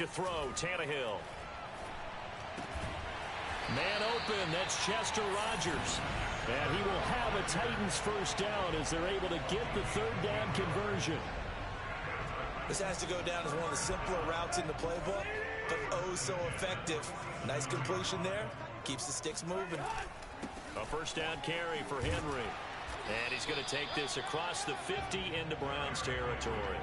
to throw, Tannehill. Man open, that's Chester Rogers. And he will have a Titans first down as they're able to get the third down conversion. This has to go down as one of the simpler routes in the playbook, but oh so effective. Nice completion there. Keeps the sticks moving. A first down carry for Henry. And he's going to take this across the 50 into Browns territory.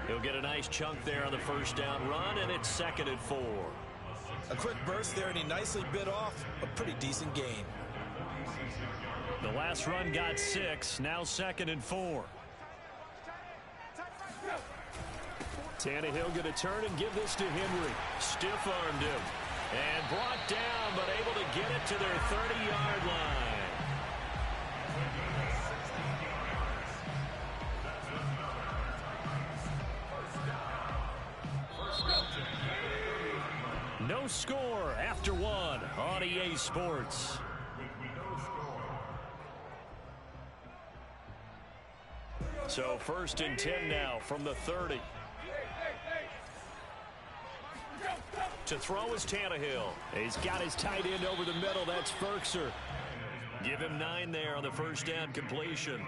He'll get a nice chunk there on the first down run, and it's 2nd and 4. A quick burst there, and he nicely bit off a pretty decent gain. The last run got 6, now 2nd and 4. Tannehill going to turn and give this to Henry. Stiff-armed him. And brought down, but able to get it to their 30-yard line. No score after 1 on EA Sports. So 1st and 10 now from the 30. To throw is Tannehill. He's got his tight end over the middle. That's Firkser. Give him 9 there on the first down completion.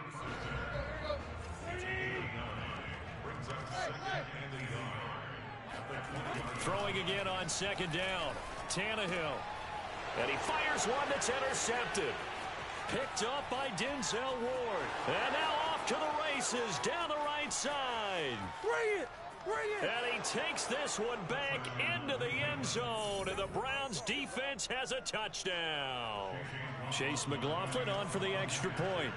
Throwing again on 2nd down. Tannehill. And he fires one that's intercepted. Picked up by Denzel Ward. And now off to the races down the right side. Bring it! And he takes this one back into the end zone, and the Browns defense has a touchdown. Chase McLaughlin on for the extra point.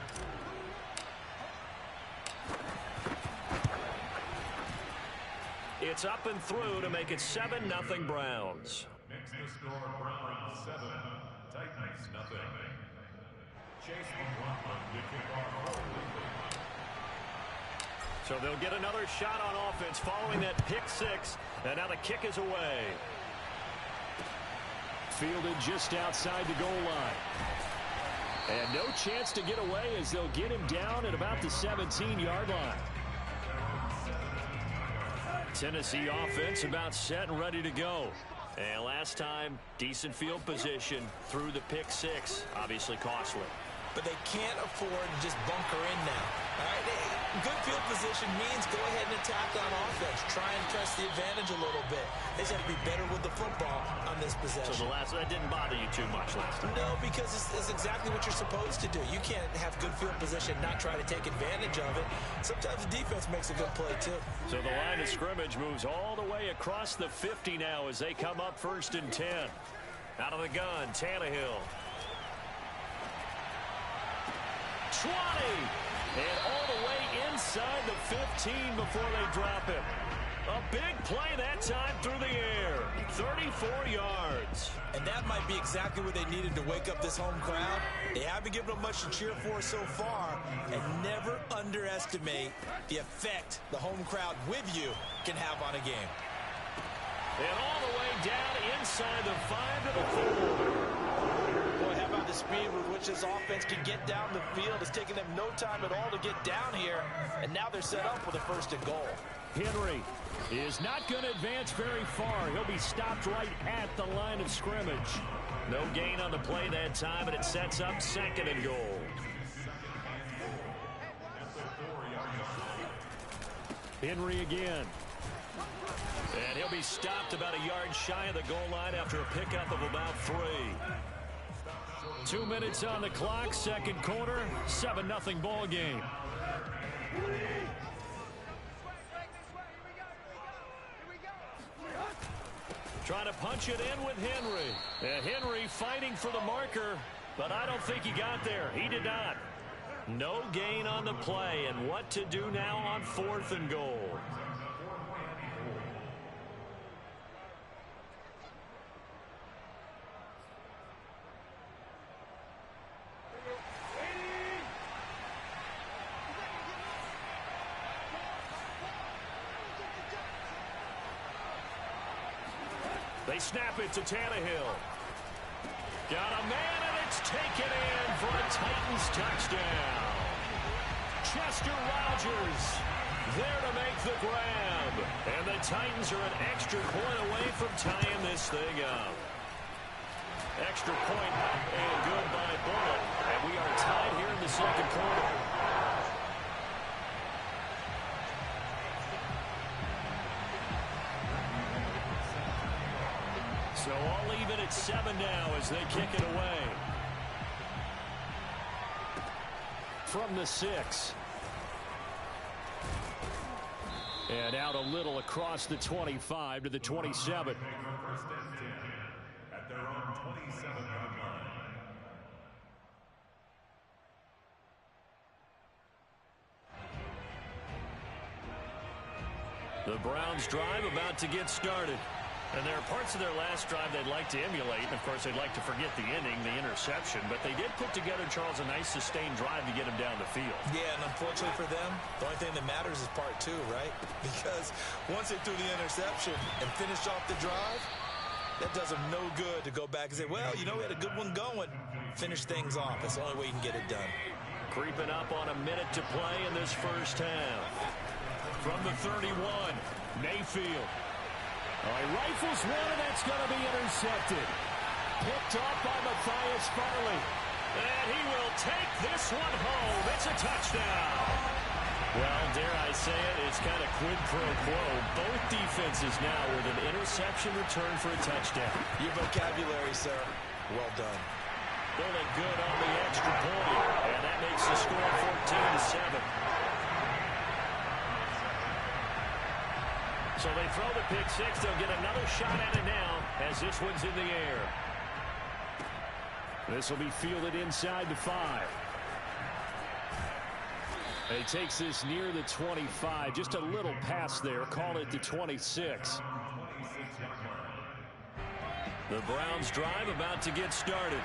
It's up and through to make it 7-0 Browns. Makes the score Browns 7, Titans nothing. Chase McLaughlin to kick off. So they'll get another shot on offense following that pick 6. And now the kick is away. Fielded just outside the goal line. And no chance to get away as they'll get him down at about the 17-yard line. Tennessee offense about set and ready to go. And last time, decent field position through the pick 6. Obviously costly. But they can't afford to just bunker in now. All right, good field position means go ahead and attack on offense. Try and press the advantage a little bit. They just have to be better with the football on this possession. So that didn't bother you too much last time? No, because it's exactly what you're supposed to do. You can't have good field position, not try to take advantage of it. Sometimes the defense makes a good play, too. So the line of scrimmage moves all the way across the 50 now as they come up 1st and 10. Out of the gun, Tannehill. 20, and all the way inside the 15 before they drop him. A big play that time through the air, 34 yards. And that might be exactly what they needed to wake up this home crowd. They haven't given them much to cheer for so far, and never underestimate the effect the home crowd with you can have on a game. And all the way down inside the 5 to the 4. Boy, how about the speed with which this offense can get down the field? It's taking them no time at all to get down here, and now they're set up with a 1st and goal. Henry is not going to advance very far. He'll be stopped right at the line of scrimmage. No gain on the play that time, and it sets up 2nd and goal. Henry again. And he'll be stopped about a yard shy of the goal line after a pickup of about 3. 2 minutes on the clock, 2nd quarter, 7-0 ball game. Trying to punch it in with Henry. And Henry fighting for the marker, but I don't think he got there. He did not. No gain on the play, and what to do now on 4th and goal. They snap it to Tannehill. Got a man, and it's taken in for a Titans touchdown. Chester Rogers There to make the grab. And the Titans are an extra point away from tying this thing up. Extra point up and good by Bull. And we are tied here in the second quarter. So all even at 7 now as they kick it away. From the 6. And out a little across the 25 to the 27. First and 10 at their own 27-yard line. The Browns drive about to get started. And there are parts of their last drive they'd like to emulate. And, of course, they'd like to forget the inning, the interception. But they did put together, Charles, a nice sustained drive to get him down the field. Yeah, and unfortunately for them, the only thing that matters is part 2, right? Because once they threw the interception and finished off the drive, that does them no good to go back and say, well, you know, we had a good one going. Finish things off. That's the only way you can get it done. Creeping up on a minute to play in this first half. From the 31, Mayfield. He rifles one, and that's going to be intercepted. Picked off by Matthias Farley. And he will take this one home. It's a touchdown. Well, dare I say it, it's kind of quid pro quo. Both defenses now with an interception return for a touchdown. Your vocabulary, sir. Well done. Bullet good on the extra point. And that makes the score 14-7. So they throw the pick six. They'll get another shot at it now as this one's in the air. This will be fielded inside the 5. He takes this near the 25. Just a little pass there. Call it the 26. The Browns drive about to get started.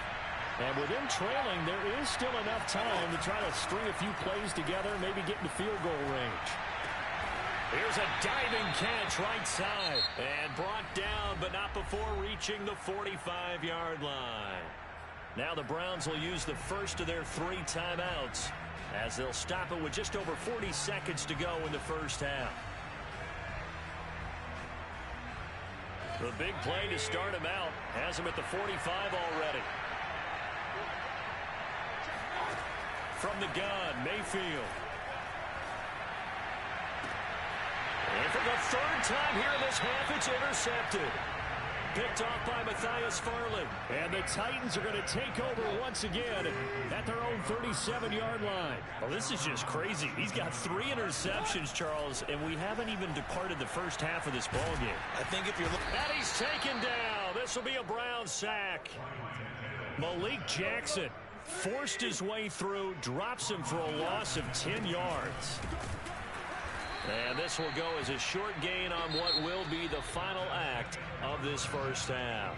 And with them trailing, there is still enough time to try to string a few plays together, maybe get into field goal range. Here's a diving catch right side. And brought down, but not before reaching the 45-yard line. Now the Browns will use the first of their 3 timeouts as they'll stop it with just over 40 seconds to go in the first half. The big play to start him out has him at the 45 already. From the gun, Mayfield. And for the 3rd time here in this half, it's intercepted. Picked off by Matthias Farley. And the Titans are going to take over once again at their own 37-yard line. Well, this is just crazy. He's got 3 interceptions, Charles, and we haven't even departed the first half of this ballgame. I think if you're looking... And he's taken down. This will be a Brown sack. Malik Jackson forced his way through, drops him for a loss of 10 yards. And this will go as a short gain on what will be the final act of this first half.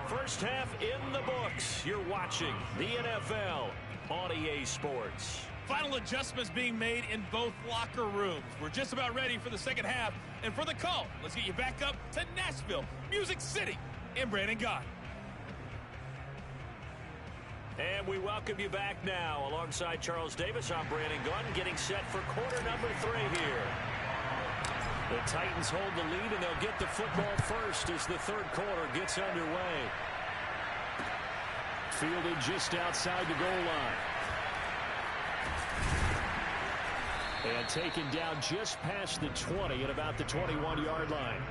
First half in the books. You're watching the NFL on EA Sports. Final adjustments being made in both locker rooms. We're just about ready for the second half. And for the call, let's get you back up to Nashville, Music City, and Brandon Gaudin. And we welcome you back now. Alongside Charles Davis, I'm Brandon Gaudin, getting set for quarter number 3 here. The Titans hold the lead, and they'll get the football first as the 3rd quarter gets underway. Fielded just outside the goal line. And taken down just past the 20 at about the 21-yard line.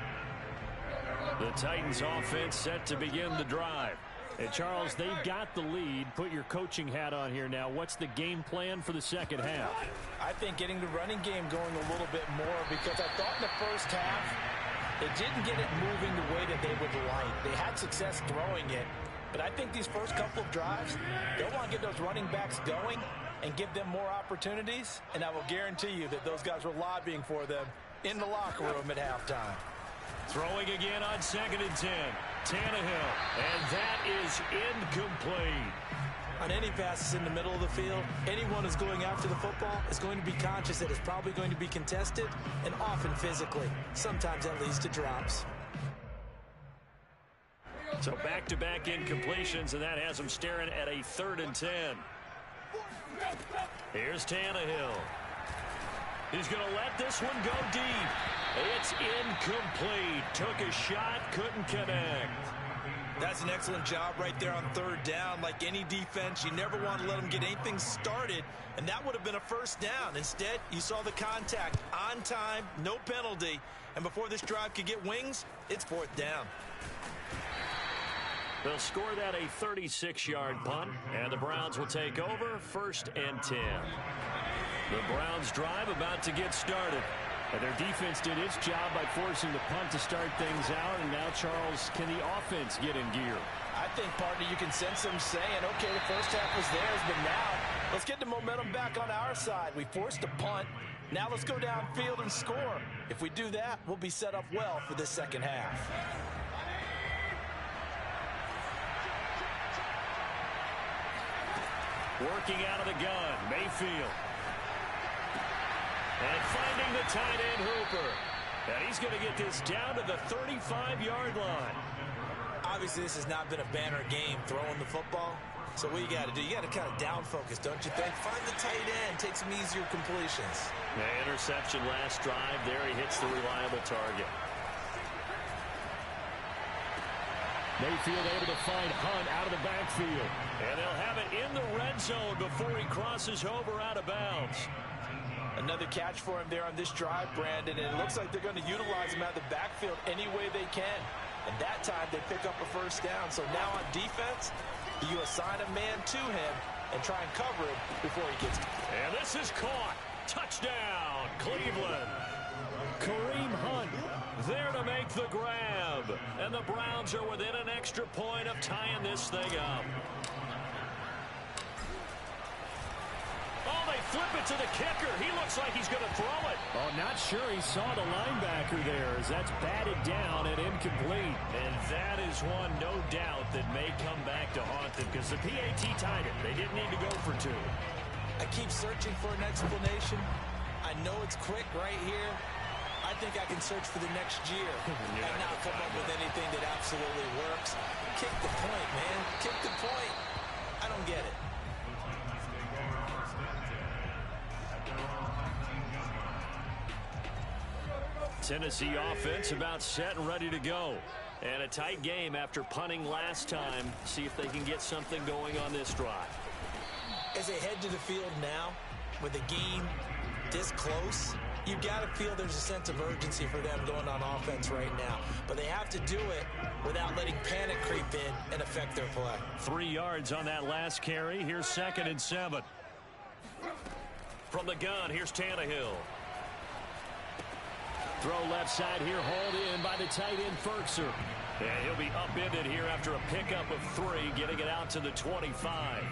The Titans offense set to begin the drive. And Charles, they've got the lead. Put your coaching hat on here now. What's the game plan for the second half? I think getting the running game going a little bit more, because I thought in the first half they didn't get it moving the way that they would like. They had success throwing it, but I think these first couple of drives, they'll want to get those running backs going and give them more opportunities, and I will guarantee you that those guys were lobbying for them in the locker room at halftime. Throwing again on 2nd and 10. Tannehill, and that is incomplete. On any passes in the middle of the field, anyone who's going after the football is going to be conscious that it's probably going to be contested, and often physically. Sometimes that leads to drops. So back-to-back incompletions, and that has them staring at a 3rd and 10. Here's Tannehill. He's going to let this one go deep. It's incomplete. Took a shot, couldn't connect. That's an excellent job right there on third down. Like any defense, you never want to let them get anything started, and that would have been a first down. Instead, you saw the contact on time, no penalty, and before this drive could get wings, it's fourth down. They'll score that a 36-yard punt, and the Browns will take over 1st and 10. The Browns drive about to get started. And their defense did its job by forcing the punt to start things out. And now, Charles, can the offense get in gear? I think, partner, you can sense them saying, okay, the first half was theirs, but now let's get the momentum back on our side. We forced a punt. Now let's go downfield and score. If we do that, we'll be set up well for this second half. Working out of the gun, Mayfield. And finding the tight end, Hooper. And he's going to get this down to the 35-yard line. Obviously, this has not been a banner game throwing the football. So what you got to do, you got to kind of down focus, don't you think? Find the tight end, take some easier completions. The interception last drive. There he hits the reliable target. Mayfield able to find Hunt out of the backfield. And they'll have it in the red zone before he crosses over out of bounds. Another catch for him there on this drive, Brandon, and it looks like they're going to utilize him out of the backfield any way they can. And that time they pick up a first down. So now on defense, you assign a man to him and try and cover him before he gets. And this is caught. Touchdown, Cleveland. Kareem Hunt there to make the grab. And the Browns are within an extra point of tying this thing up. Oh, they flip it to the kicker. He looks like he's going to throw it. Oh, not sure he saw the linebacker there as that's batted down and incomplete. And that is one, no doubt, that may come back to haunt them because the PAT tied it. They didn't need to go for two. I keep searching for an explanation. I know it's quick right here. I think I can search for the next year and not come up with anything that absolutely works. Kick the point, man. Kick the point. I don't get it. Tennessee offense about set and ready to go. And a tight game after punting last time. See if they can get something going on this drive. As they head to the field now, with the game this close, you've got to feel there's a sense of urgency for them going on offense right now. But they have to do it without letting panic creep in and affect their play. 3 yards on that last carry. Here's 2nd and 7. From the gun, here's Tannehill. Throw left side here, hauled in by the tight end, Ferkser. And he'll be upended here after a pickup of 3, getting it out to the 25.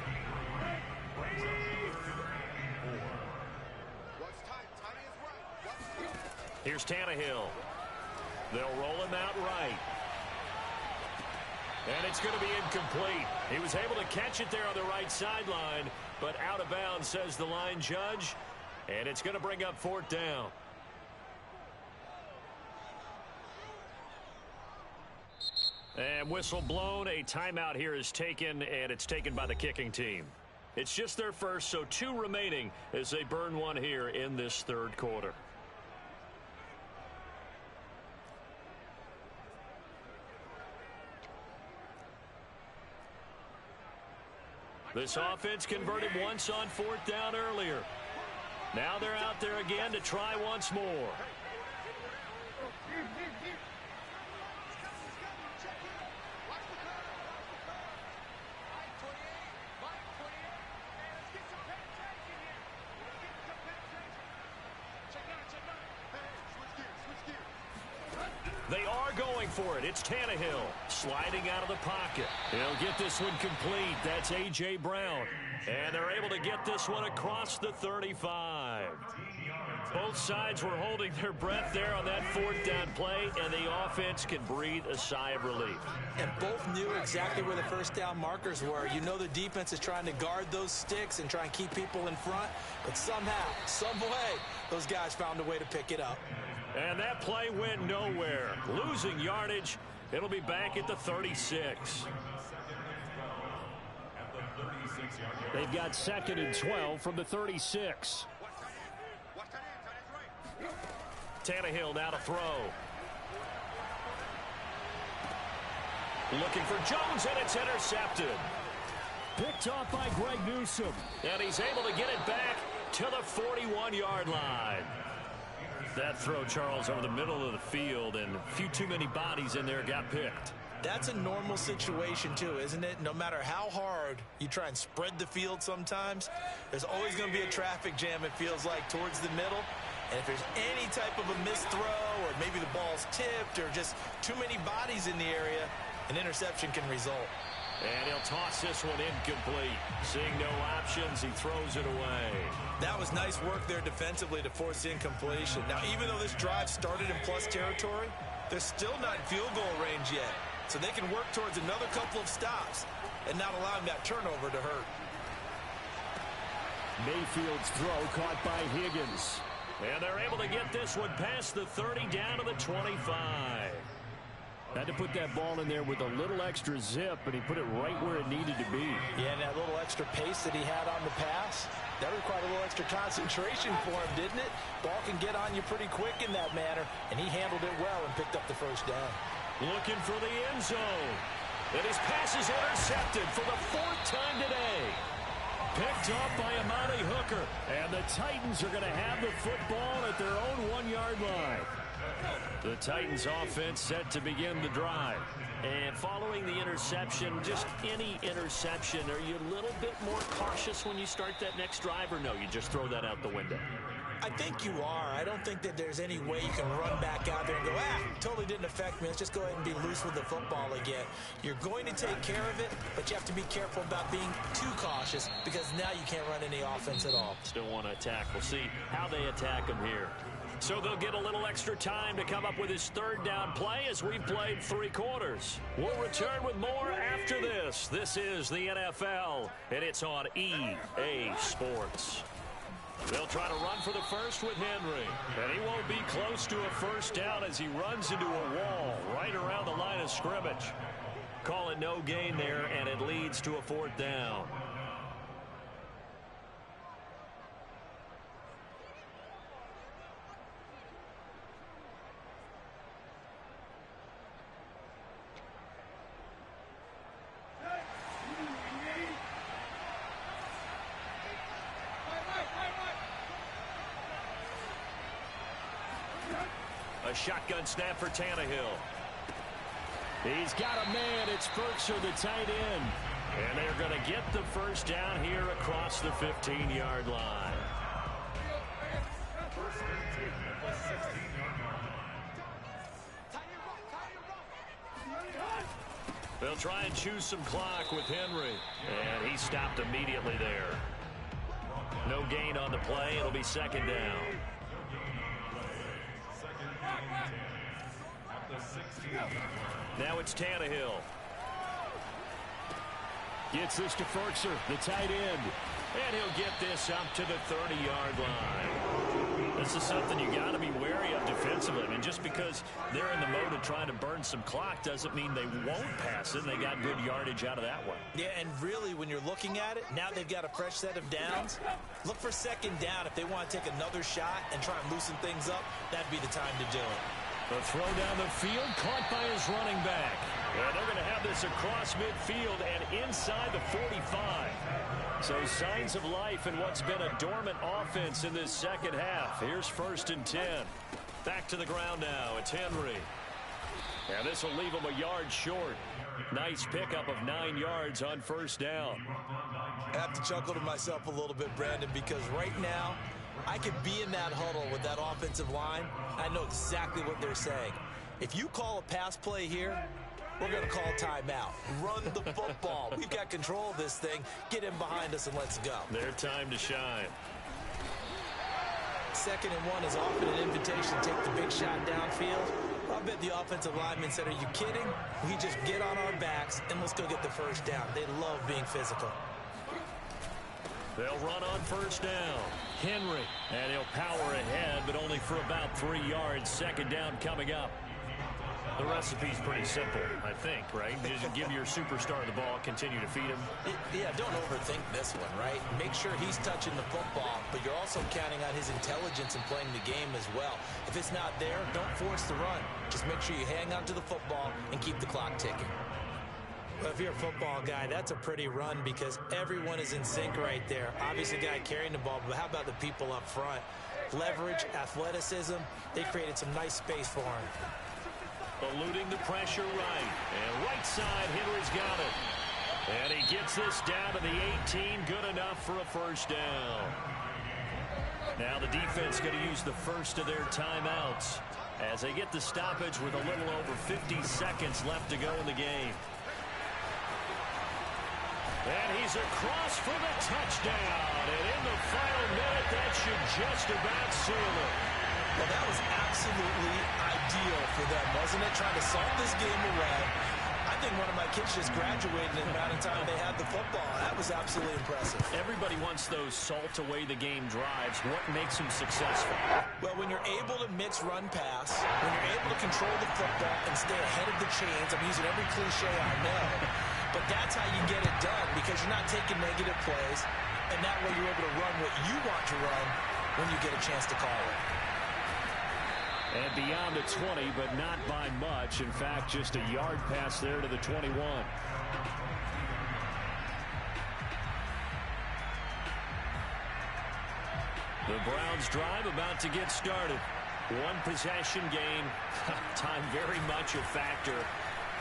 Here's Tannehill. They'll roll him out right. And it's going to be incomplete. He was able to catch it there on the right sideline, but out of bounds, says the line judge. And it's going to bring up 4th down. And whistle blown. A timeout here is taken, and it's taken by the kicking team. It's just their first, so 2 remaining as they burn one here in this 3rd quarter. This offense converted once on 4th down earlier. Now they're out there again to try once more. They are going for it. It's Tannehill sliding out of the pocket. He'll get this one complete. That's A.J. Brown. And they're able to get this one across the 35. Both sides were holding their breath there on that 4th down play, and the offense can breathe a sigh of relief. And both knew exactly where the first down markers were. You know the defense is trying to guard those sticks and try and keep people in front, but somehow, some way, those guys found a way to pick it up. And that play went nowhere. Losing yardage. It'll be back at the 36. They've got 2nd and 12 from the 36. Tannehill now to throw. Looking for Jones, and it's intercepted. Picked off by Greg Newsome. And he's able to get it back to the 41-yard line. That throw, Charles, over the middle of the field, and a few too many bodies in there got picked. That's a normal situation, too, isn't it? No matter how hard you try and spread the field sometimes, there's always going to be a traffic jam, it feels like, towards the middle. And if there's any type of a missed throw, or maybe the ball's tipped, or just too many bodies in the area, an interception can result. And he'll toss this one incomplete. Seeing no options, he throws it away. That was nice work there defensively to force incompletion. Now, even though this drive started in plus territory, they're still not in field goal range yet. So they can work towards another couple of stops and not allowing that turnover to hurt. Mayfield's throw caught by Higgins. And they're able to get this one past the 30 down to the 25. Had to put that ball in there with a little extra zip, and he put it right where it needed to be. Yeah, and that little extra pace that he had on the pass, that required a little extra concentration for him, didn't it? Ball can get on you pretty quick in that manner, and he handled it well and picked up the first down. Looking for the end zone. And his pass is intercepted for the 4th time today. Picked up by Amani Hooker. And the Titans are going to have the football at their own 1-yard line. The Titans offense set to begin the drive. And following the interception, just any interception, are you a little bit more cautious when you start that next drive, or no, you just throw that out the window? I think you are. I don't think that there's any way you can run back out there and go, totally didn't affect me. Let's just go ahead and be loose with the football again. You're going to take care of it, but you have to be careful about being too cautious because now you can't run any offense at all. Still want to attack. We'll see how they attack him here. So they'll get a little extra time to come up with his 3rd down play as we've played 3 quarters. We'll return with more after this. This is the NFL, and it's on EA Sports. They'll try to run for the first with Henry. And he won't be close to a first down as he runs into a wall right around the line of scrimmage. Call it no gain there, and it leads to a 4th down. A shotgun snap for Tannehill. He's got a man. It's Firkser, the tight end. And they're going to get the first down here across the 15-yard line. They'll try and choose some clock with Henry. And he stopped immediately there. No gain on the play. It'll be 2nd down. Now it's Tannehill. Gets this to Firkser, the tight end. And he'll get this up to the 30-yard line. This is something you got to be wary of defensively. I mean, just because they're in the mode of trying to burn some clock doesn't mean they won't pass it. They got good yardage out of that one. Yeah, and really, when you're looking at it, now they've got a fresh set of downs. Look for 2nd down. If they want to take another shot and try and loosen things up, that'd be the time to do it. The throw down the field, caught by his running back. And they're going to have this across midfield and inside the 45. So signs of life in what's been a dormant offense in this 2nd half. Here's 1st and 10. Back to the ground now. It's Henry. And this will leave him a yard short. Nice pickup of 9 yards on 1st down. I have to chuckle to myself a little bit, Brandon, because right now, I could be in that huddle with that offensive line. I know exactly what they're saying. If you call a pass play here, we're going to call timeout. Run the football. We've got control of this thing. Get in behind us and let's go. Their time to shine. 2nd and 1 is often an invitation to take the big shot downfield. I bet the offensive lineman said, are you kidding? We just get on our backs and let's go get the first down. They love being physical. They'll run on 1st down. Henry, and he'll power ahead, but only for about 3 yards. 2nd down coming up. The recipe's pretty simple, I think, right? Just give your superstar the ball, continue to feed him. Yeah, don't overthink this one, right? Make sure he's touching the football, but you're also counting on his intelligence in playing the game as well. If it's not there, don't force the run. Just make sure you hang on to the football and keep the clock ticking. Well, if you're a football guy, that's a pretty run because everyone is in sync right there. Obviously, the guy carrying the ball, but how about the people up front? Leverage, athleticism, they created some nice space for him. Eluding the pressure right. And right side, Henry's got it. And he gets this down to the 18. Good enough for a first down. Now the defense going to use the first of their timeouts as they get the stoppage with a little over 50 seconds left to go in the game. And he's across for the touchdown. And in the final minute, that should just about seal it. Well, that was absolutely ideal for them, wasn't it? Trying to solve this game away. I think one of my kids just graduated in the amount of time they had the football. That was absolutely impressive. Everybody wants those salt-away-the-game drives. What makes them successful? Well, when you're able to mix run-pass, when you're able to control the football and stay ahead of the chains, I'm using every cliche I know, but that's how you get it done because you're not taking negative plays, and that way you're able to run what you want to run when you get a chance to call it. And beyond the 20, but not by much. In fact, just a yard pass there to the 21. The Browns drive about to get started. One possession game. Time very much a factor.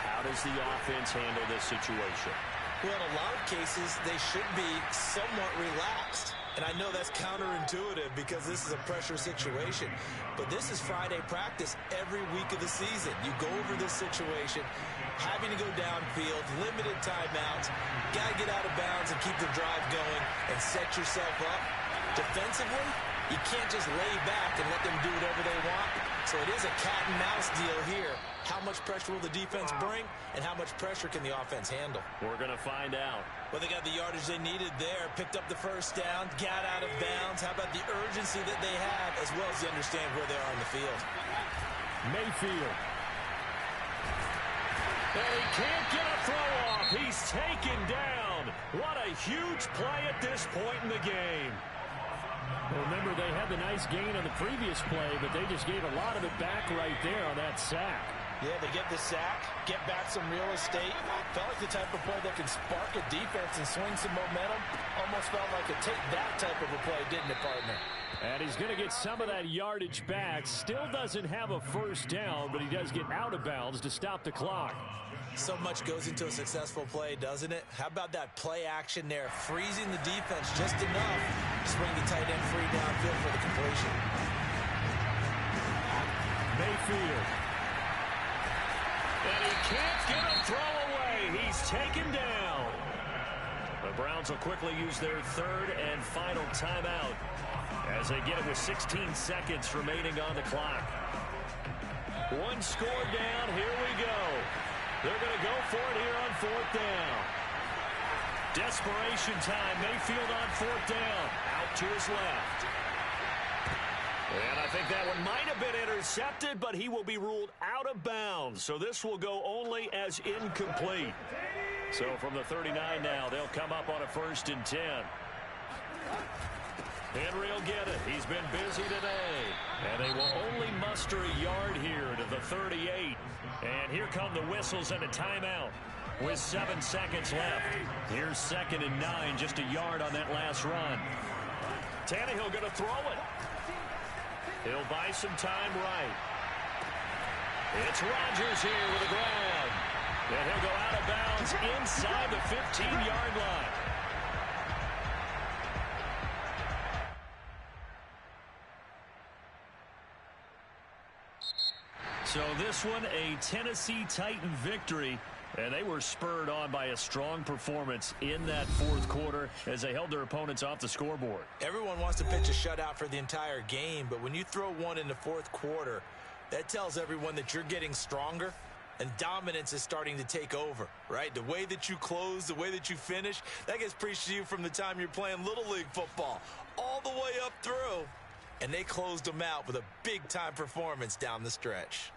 How does the offense handle this situation? Well, in a lot of cases, they should be somewhat relaxed. And I know that's counterintuitive because this is a pressure situation. But this is Friday practice every week of the season. You go over this situation, having to go downfield, limited timeouts, got to get out of bounds and keep the drive going and set yourself up. Defensively, you can't just lay back and let them do whatever they want. So it is a cat and mouse deal here. How much pressure will the defense bring, and how much pressure can the offense handle? We're going to find out. Well, they got the yardage they needed there, picked up the first down, got out of bounds. How about the urgency that they have, as well as they understand where they are on the field? Mayfield. And he can't get a throw off. He's taken down. What a huge play at this point in the game. Remember, they had the nice gain on the previous play, but they just gave a lot of it back right there on that sack. Yeah, they get the sack, get back some real estate. Felt like the type of play that can spark a defense and swing some momentum. Almost felt like a take that type of a play, didn't it, partner? And he's going to get some of that yardage back. Still doesn't have a first down, but he does get out of bounds to stop the clock. So much goes into a successful play, doesn't it? How about that play action there, freezing the defense just enough to swing the tight end free downfield for the completion. Mayfield. And he can't get a throw away. He's taken down. The Browns will quickly use their third and final timeout as they get it with 16 seconds remaining on the clock. One score down. Here we go. They're going to go for it here on fourth down. Desperation time. Mayfield on fourth down. Out to his left. And I think that one might have been intercepted, but he will be ruled out of bounds. So this will go only as incomplete. So from the 39 now, they'll come up on a 1st and 10. Henry will get it. He's been busy today. And they will only muster a yard here to the 38. And here come the whistles and a timeout with 7 seconds left. Here's 2nd and 9, just a yard on that last run. Tannehill going to throw it. He'll buy some time right. It's Rodgers here with a grab. And he'll go out of bounds inside the 15-yard line. So this one, a Tennessee Titan victory, and they were spurred on by a strong performance in that fourth quarter as they held their opponents off the scoreboard. Everyone wants to pitch a shutout for the entire game, but when you throw one in the fourth quarter, that tells everyone that you're getting stronger and dominance is starting to take over, right? The way that you close, the way that you finish, that gets preached to you from the time you're playing Little League football all the way up through, and they closed them out with a big-time performance down the stretch.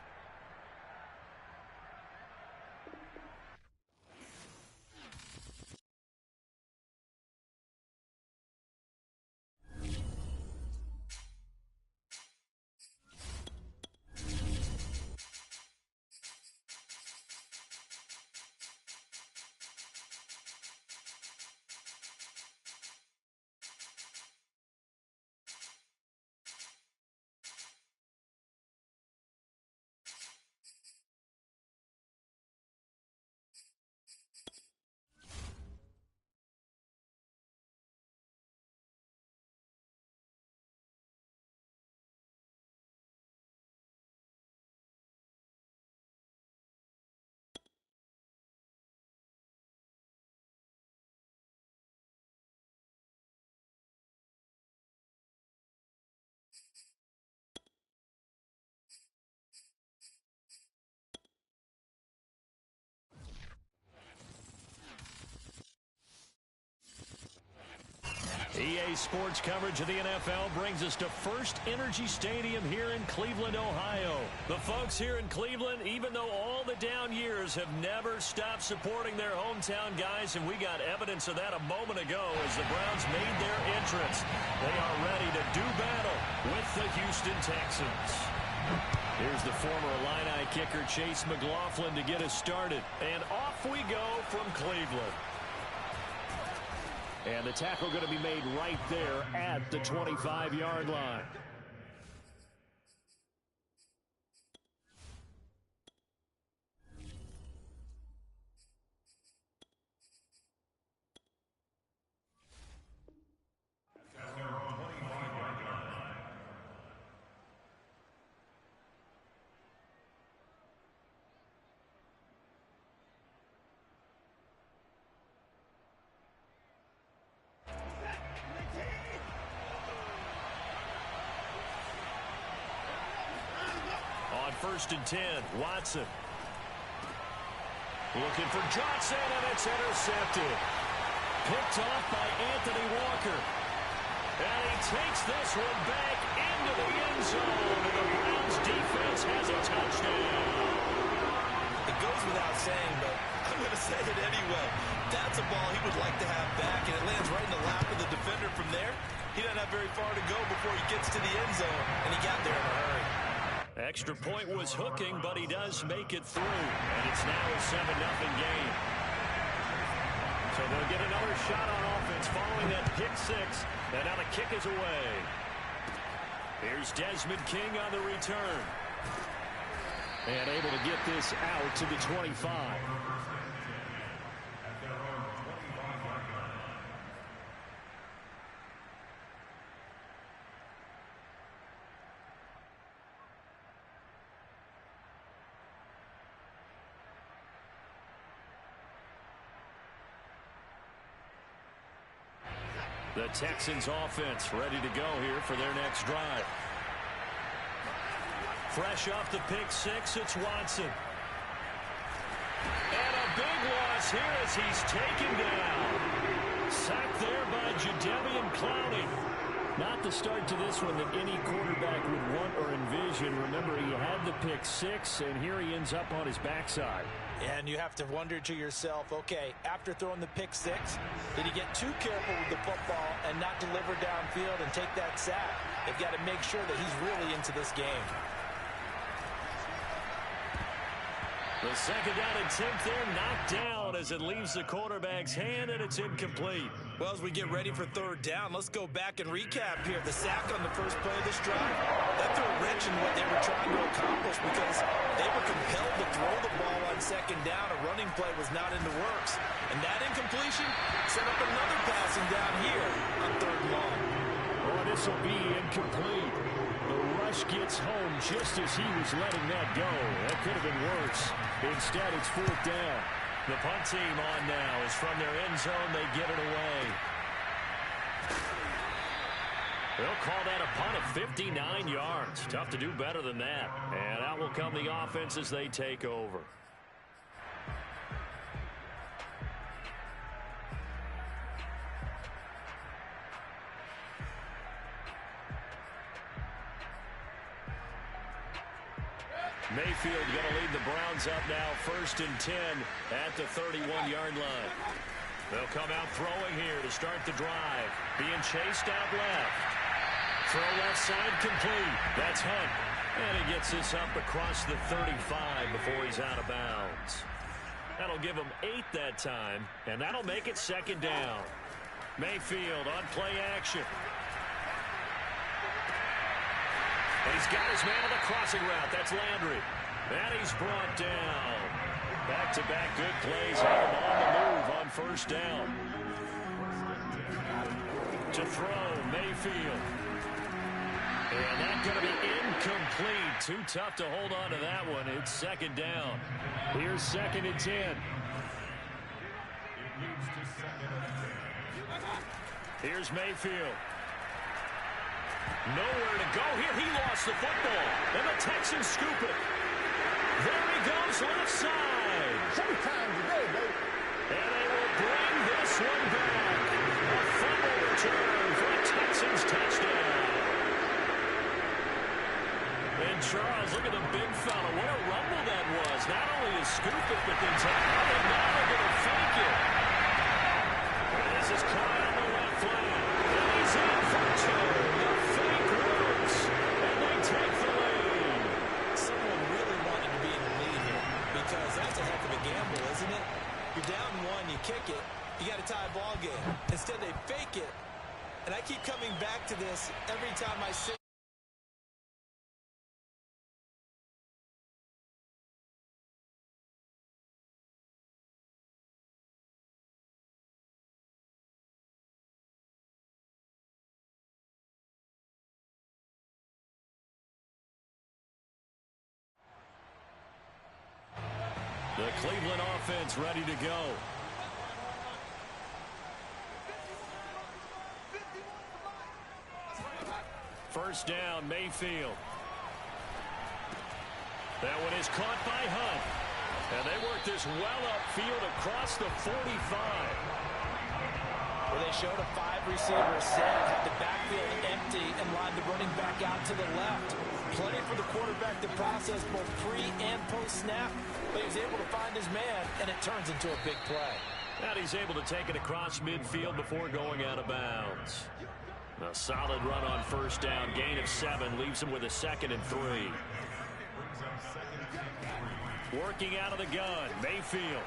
EA Sports coverage of the NFL brings us to First Energy Stadium here in Cleveland, Ohio. The folks here in Cleveland, even though all the down years, have never stopped supporting their hometown guys, and we got evidence of that a moment ago as the Browns made their entrance. They are ready to do battle with the Houston Texans. Here's the former Illini kicker Chase McLaughlin to get us started. And off we go from Cleveland. And the tackle going to be made right there at the 25-yard line. First and 10, Watson. Looking for Johnson, and it's intercepted. Picked off by Anthony Walker. And he takes this one back into the end zone, and the Browns defense has a touchdown. It goes without saying, but I'm going to say it anyway. That's a ball he would like to have back, and it lands right in the lap of the defender from there. He doesn't have very far to go before he gets to the end zone, and he got there in a hurry. Extra point was hooking, but he does make it through. And it's now a 7-0 game. So they'll get another shot on offense following that pick six. And now the kick is away. Here's Desmond King on the return. And able to get this out to the 25. The Texans offense ready to go here for their next drive. Fresh off the pick six, it's Watson. And a big loss here as he's taken down. Sacked there by Jadeveon Clowney. Not the start to this one that any quarterback would want or envision. Remember, he had the pick six, and here he ends up on his backside. And you have to wonder to yourself, okay, after throwing the pick six, did he get too careful with the football and not deliver downfield and take that sack? They've got to make sure that he's really into this game. The second down attempt there knocked down as it leaves the quarterback's hand, and it's incomplete. Well, as we get ready for third down, let's go back and recap here. The sack on the first play of this drive, that threw a wrench in what they were trying to accomplish because they were compelled to throw the ball on second down. A running play was not in the works. And that incompletion set up another passing down here on third and long. Well, this will be incomplete. The rush gets home just as he was letting that go. That could have been worse. Instead, it's fourth down. The punt team on now is from their end zone. They get it away. They'll call that a punt of 59 yards. Tough to do better than that. And out will come the offense as they take over. Mayfield going to lead the Browns up now, first and 10 at the 31-yard line. They'll come out throwing here to start the drive. Being chased out left. Throw left side complete. That's Hunt. And he gets this up across the 35 before he's out of bounds. That'll give him 8 that time, and that'll make it second down. Mayfield on play action. And he's got his man on the crossing route. That's Landry. And he's brought down. Back-to-back good plays. Have him on the move on first down. To throw, Mayfield. And that's going to be incomplete. Too tough to hold on to that one. It's second down. Here's second and 10. Here's Mayfield. Nowhere to go here. He lost the football. And the Texans scoop it. There he goes left side. Showtime today, baby. And they will bring this one back. A fumble return for a Texans touchdown. And Charles, look at the big fella. What a rumble that was. Not only to scoop it, but then tackle it. Now they're going to fake it. And this is caught on the left flank. And he's in for two. The fake works. And they take the lead. Someone really wanted to be in the lead here because that's a heck of a gamble, isn't it? You're down one, you kick it, you got a tie ball game. Instead, they fake it. And I keep coming back to this every time I say the Cleveland offense ready to go. First down, Mayfield. That one is caught by Hunt. And they work this well upfield across the 45. where they showed a 5-receiver set, had the backfield empty, and lined the running back out to the left. Plenty for the quarterback to process both pre and post-snap, but he was able to find his man, and it turns into a big play. And he's able to take it across midfield before going out of bounds. A solid run on first down. Gain of 7 leaves him with a 2nd and 3. Working out of the gun, Mayfield.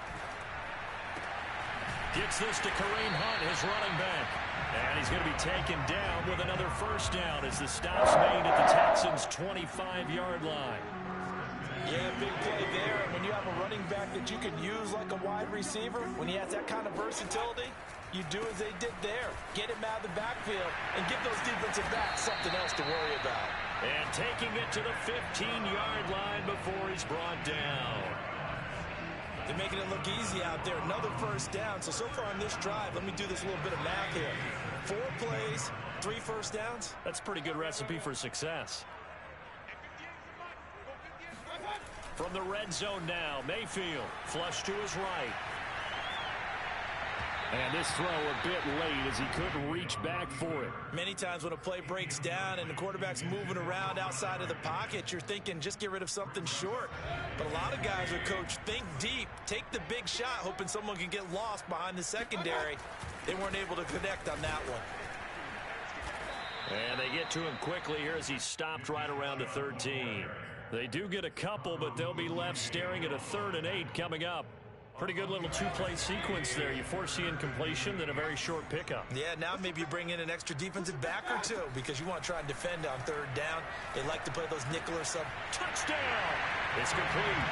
Gets this to Kareem Hunt, his running back. And he's going to be taken down with another first down as the stop's made at the Texans' 25-yard line. Yeah, big play there. And when you have a running back that you can use like a wide receiver, when he has that kind of versatility, you do as they did there. Get him out of the backfield and give those defensive backs something else to worry about. And taking it to the 15-yard line before he's brought down. They're making it look easy out there. Another first down. So far on this drive, let me do this little bit of math here. 4 plays, 3 first downs. That's a pretty good recipe for success. From the red zone now, Mayfield, flush to his right. And this throw a bit late as he couldn't reach back for it. Many times when a play breaks down and the quarterback's moving around outside of the pocket, you're thinking just get rid of something short. But a lot of guys are coached, think deep, take the big shot, hoping someone can get lost behind the secondary. They weren't able to connect on that one. And they get to him quickly here as he stopped right around the 13. They do get a couple, but they'll be left staring at a 3rd and 8 coming up. Pretty good little 2-play sequence there. You force the incompletion, then a very short pickup. Yeah, now maybe you bring in an extra defensive back or 2 because you want to try and defend on 3rd down. They like to play those nickel or sub. Touchdown! It's complete.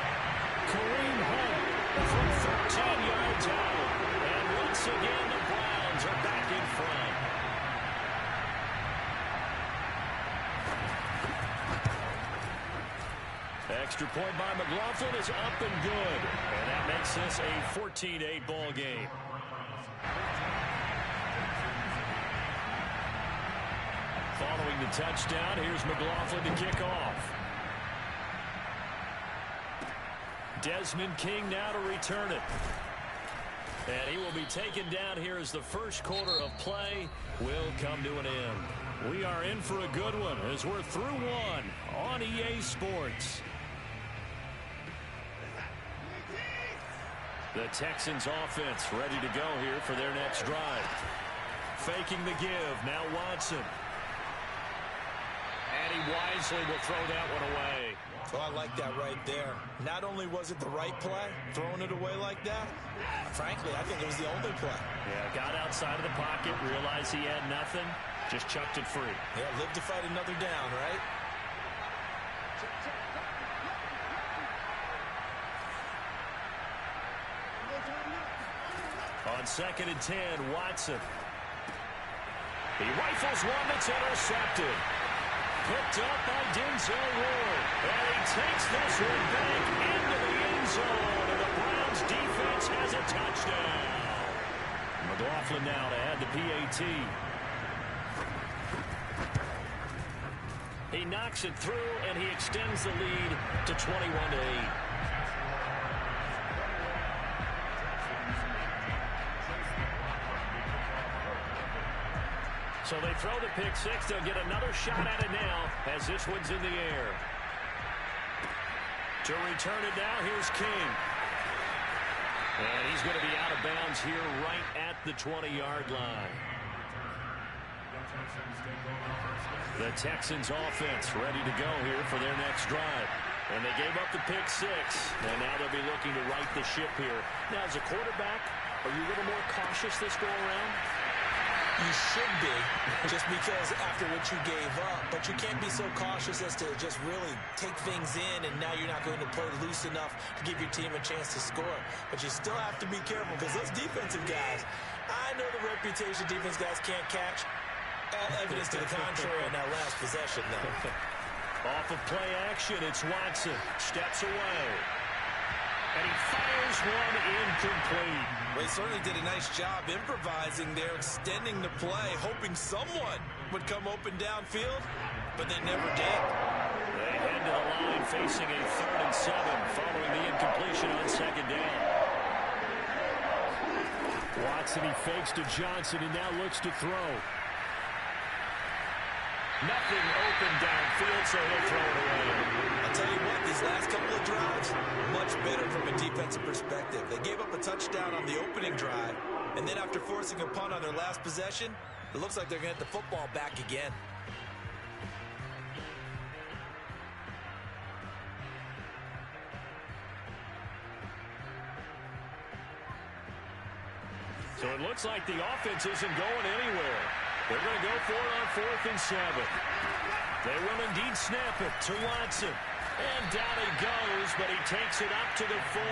Kareem Hunt from 13 yards out. And once again, the Browns are back in front. Extra point by McLaughlin is up and good. And that makes this a 14-8 ball game. Following the touchdown, here's McLaughlin to kick off. Desmond King now to return it. And he will be taken down here as the first quarter of play will come to an end. We are in for a good one as we're through one on EA Sports. The Texans offense ready to go here for their next drive. Faking the give, now Watson. And he wisely will throw that one away. Oh, I like that right there. Not only was it the right play, throwing it away like that, frankly, I think it was the only play. Yeah, got outside of the pocket, realized he had nothing, just chucked it free. Yeah, live to fight another down, right? On 2nd and 10, Watson. He rifles one that's intercepted. Picked up by Denzel Ward. And he takes this one back into the end zone. And the Browns defense has a touchdown. McLaughlin now to add the PAT. He knocks it through, and he extends the lead to 21-8. So they throw the pick six. They'll get another shot at it now as this one's in the air. To return it now, here's King. And he's going to be out of bounds here right at the 20-yard line. The Texans offense ready to go here for their next drive. And they gave up the pick six. And now they'll be looking to right the ship here. Now, as a quarterback, are you a little more cautious this go around? You should be, just because after what you gave up. But you can't be so cautious as to just really take things in, and now you're not going to play loose enough to give your team a chance to score. But you still have to be careful, because those defensive guys, I know the reputation defense guys can't catch. All evidence to the contrary in that last possession, though. Off of play action, it's Watson. Steps away. And he fires one incomplete. They certainly did a nice job improvising there, extending the play, hoping someone would come open downfield, but they never did. They head to the line facing a 3rd and 7 following the incompletion on 2nd down. Watson, he fakes to Johnson and now looks to throw. Nothing open downfield, so he'll throw it away. I'll tell you what, these last couple of drives, much better from a defensive perspective. They gave up a touchdown on the opening drive, and then after forcing a punt on their last possession, it looks like they're going to get the football back again. So it looks like the offense isn't going anywhere. They're going to go for it on 4th and 7. They will indeed snap it to Watson. And down he goes, but he takes it up to the 40.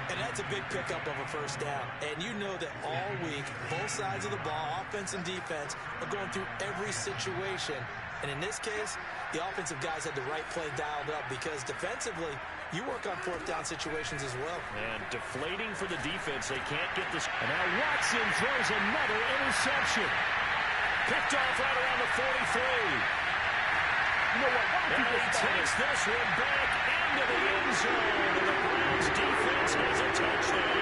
And that's a big pickup of a first down. And you know that all week, both sides of the ball, offense and defense, are going through every situation. And in this case, the offensive guys had the right play dialed up, because defensively, you work on 4th down situations as well. And deflating for the defense. They can't get this. And now Watson throws another interception. Picked off right around the 43. You know what? And he takes this one back into the end zone. And the Browns defense has a touchdown.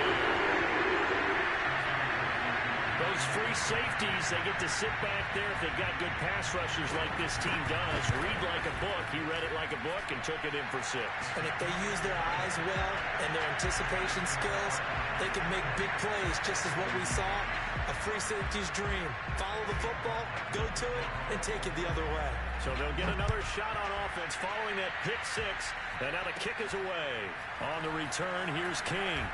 Those free safeties, they get to sit back there if they've got good pass rushers like this team does. Read like a book. He read it like a book and took it in for 6. And if they use their eyes well and their anticipation skills, they can make big plays, just as what we saw. A free safety's dream. Follow the football, go to it, and take it the other way. So they'll get another shot on offense following that pick 6. And now the kick is away. On the return, here's King.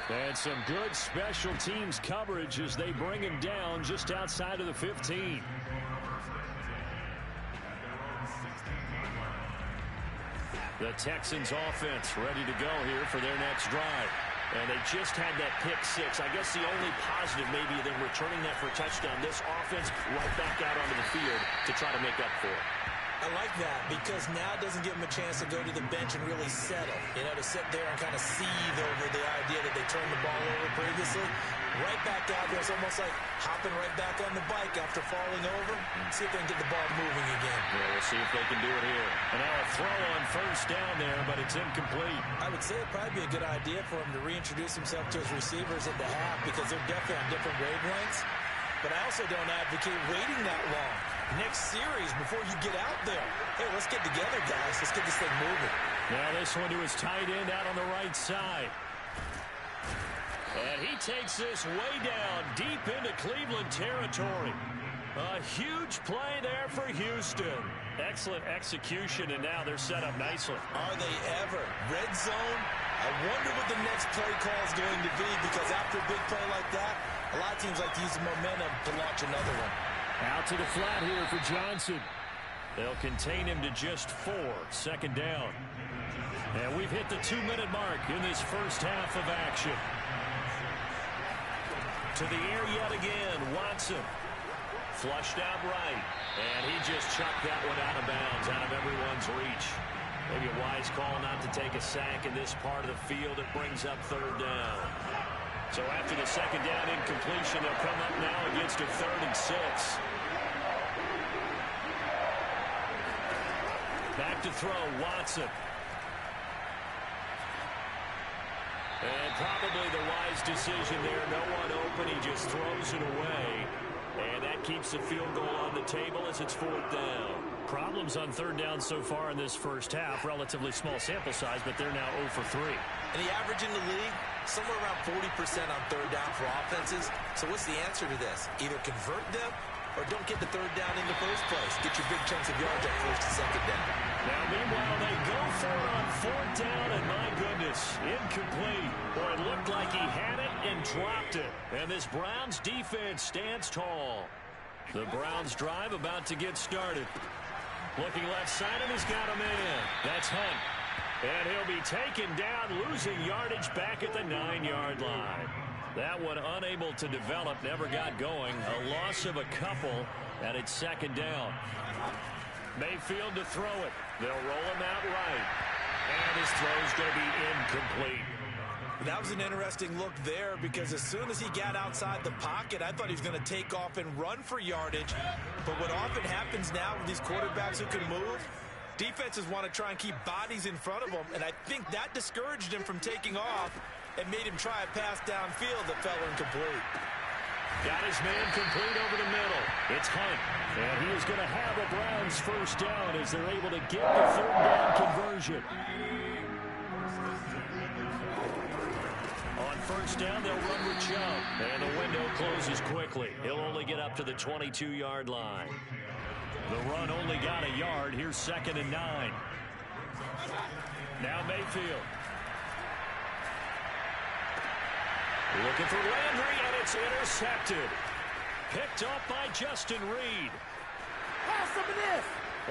And some good special teams coverage as they bring him down just outside of the 15. The Texans offense ready to go here for their next drive. And they just had that pick 6. I guess the only positive maybe than returning that for a touchdown. This offense right back out onto the field to try to make up for it. I like that, because now it doesn't give them a chance to go to the bench and really settle. You know, to sit there and kind of seethe over the idea that they turned the ball over previously. Right back out there. It's almost like hopping right back on the bike after falling over. See if they can get the ball moving again. Yeah, we'll see if they can do it here. And now a throw on 1st down there, but it's incomplete. I would say it'd probably be a good idea for him to reintroduce himself to his receivers at the half, because they're definitely on different wavelengths. But I also don't advocate waiting that long. Next series, before you get out there, hey, let's get together, guys. Let's get this thing moving. Now this one to his tight end out on the right side. And he takes this way down, deep into Cleveland territory. A huge play there for Houston. Excellent execution, and now they're set up nicely. Are they ever? Red zone? I wonder what the next play call is going to be, because after a big play like that, a lot of teams like to use the momentum to launch another one. Out to the flat here for Johnson. They'll contain him to just 4. 2nd down. And we've hit the 2-minute mark in this first half of action. To the air yet again, Watson. Flushed out right. And he just chucked that one out of bounds, out of everyone's reach. Maybe a wise call not to take a sack in this part of the field. It brings up 3rd down. So after the 2nd down incompletion, they'll come up now against a 3rd and 6. Back to throw, Watson. And probably the wise decision there. No one open. He just throws it away. And that keeps the field goal on the table as it's 4th down. Problems on 3rd down so far in this first half. Relatively small sample size, but they're now 0 for 3. And the average in the league, somewhere around 40% on 3rd down for offenses. So what's the answer to this? Either convert them or don't get the 3rd down in the first place. Get your big chunks of yards on 1st and 2nd down. Now, meanwhile, they go for it on 4th down, and my goodness, incomplete. Or it looked like he had it and dropped it. And this Browns defense stands tall. The Browns drive about to get started. Looking left side, and he's got a man. That's Hunt. And he'll be taken down, losing yardage back at the 9-yard line. That one unable to develop, never got going. A loss of a couple, and it's 2nd down. Mayfield to throw it. They'll roll him out right. And his throw's going to be incomplete. That was an interesting look there because as soon as he got outside the pocket, I thought he was going to take off and run for yardage. But what often happens now with these quarterbacks who can move, defenses want to try and keep bodies in front of them, and I think that discouraged him from taking off and made him try a pass downfield that fell incomplete. Got his man complete over the middle. It's Hunt. And he is going to have a Browns 1st down as they're able to get the 3rd down conversion. On 1st down, they'll run with Chubb. And the window closes quickly. He'll only get up to the 22-yard line. The run only got a yard. Here's 2nd and 9. Now Mayfield. Looking for Landry, and it's intercepted. Picked up by Justin Reed. Pass some of this.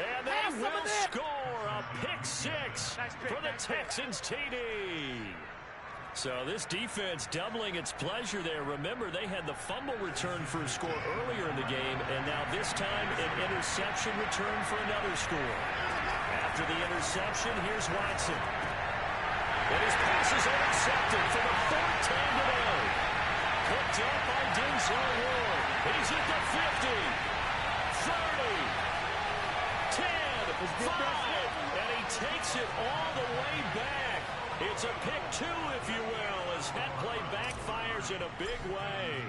And they will score a pick-6 for the Texans TD. So this defense doubling its pleasure there. Remember, they had the fumble return for a score earlier in the game, and now this time an interception return for another score. After the interception, here's Watson. And his pass is intercepted for the 4th time today. Picked up by Denzel Ward. He's at the 50, 30, 10, 5, and he takes it all the way back. It's a pick 2, if you will, as that play backfires in a big way.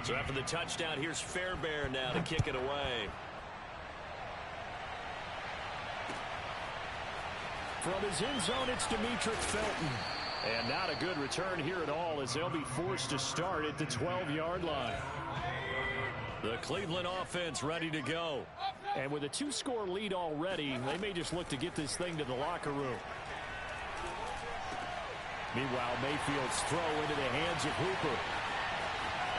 So after the touchdown, here's Fairbairn now to kick it away. From his end zone, it's Demetric Felton. And not a good return here at all as they'll be forced to start at the 12-yard line. The Cleveland offense ready to go. And with a 2-score lead already, they may just look to get this thing to the locker room. Meanwhile, Mayfield's throw into the hands of Hooper.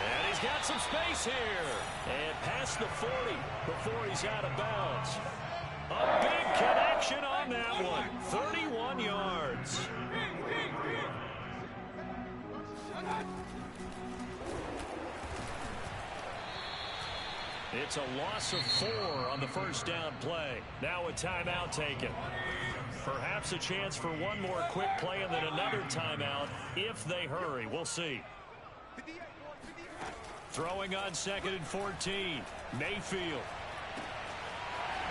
And he's got some space here. And past the 40 before he's out of bounds. A big connection on that one. 31 yards. It's a loss of 4 on the 1st down play. Now a timeout taken. Perhaps a chance for one more quick play and then another timeout if they hurry. We'll see. Throwing on 2nd and 14. Mayfield.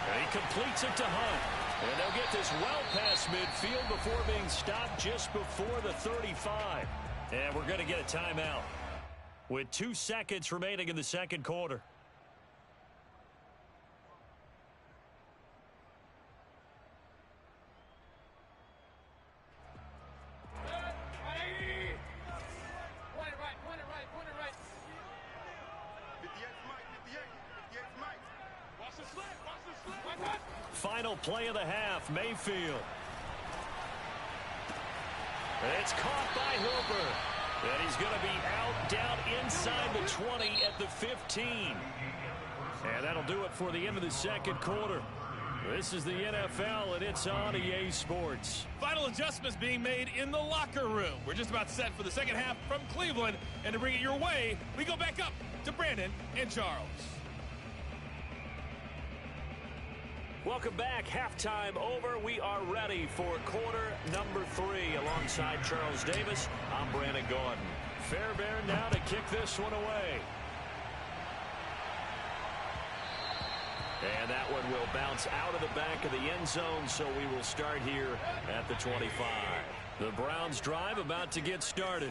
And he completes it to Hunt. And they'll get this well past midfield before being stopped just before the 35. And we're going to get a timeout with 2 seconds remaining in the 2nd quarter. Final play of the half, Mayfield. It's caught by Hooper. And he's going to be out, down inside the 20 at the 15. And that'll do it for the end of the 2nd quarter. This is the NFL, and it's on EA Sports. Final adjustments being made in the locker room. We're just about set for the 2nd half from Cleveland. And to bring it your way, we go back up to Brandon and Charles. Welcome back. Halftime over. We are ready for quarter number 3. Alongside Charles Davis, I'm Brandon Gordon. Fairbairn now to kick this one away. And that one will bounce out of the back of the end zone, so we will start here at the 25. The Browns drive about to get started.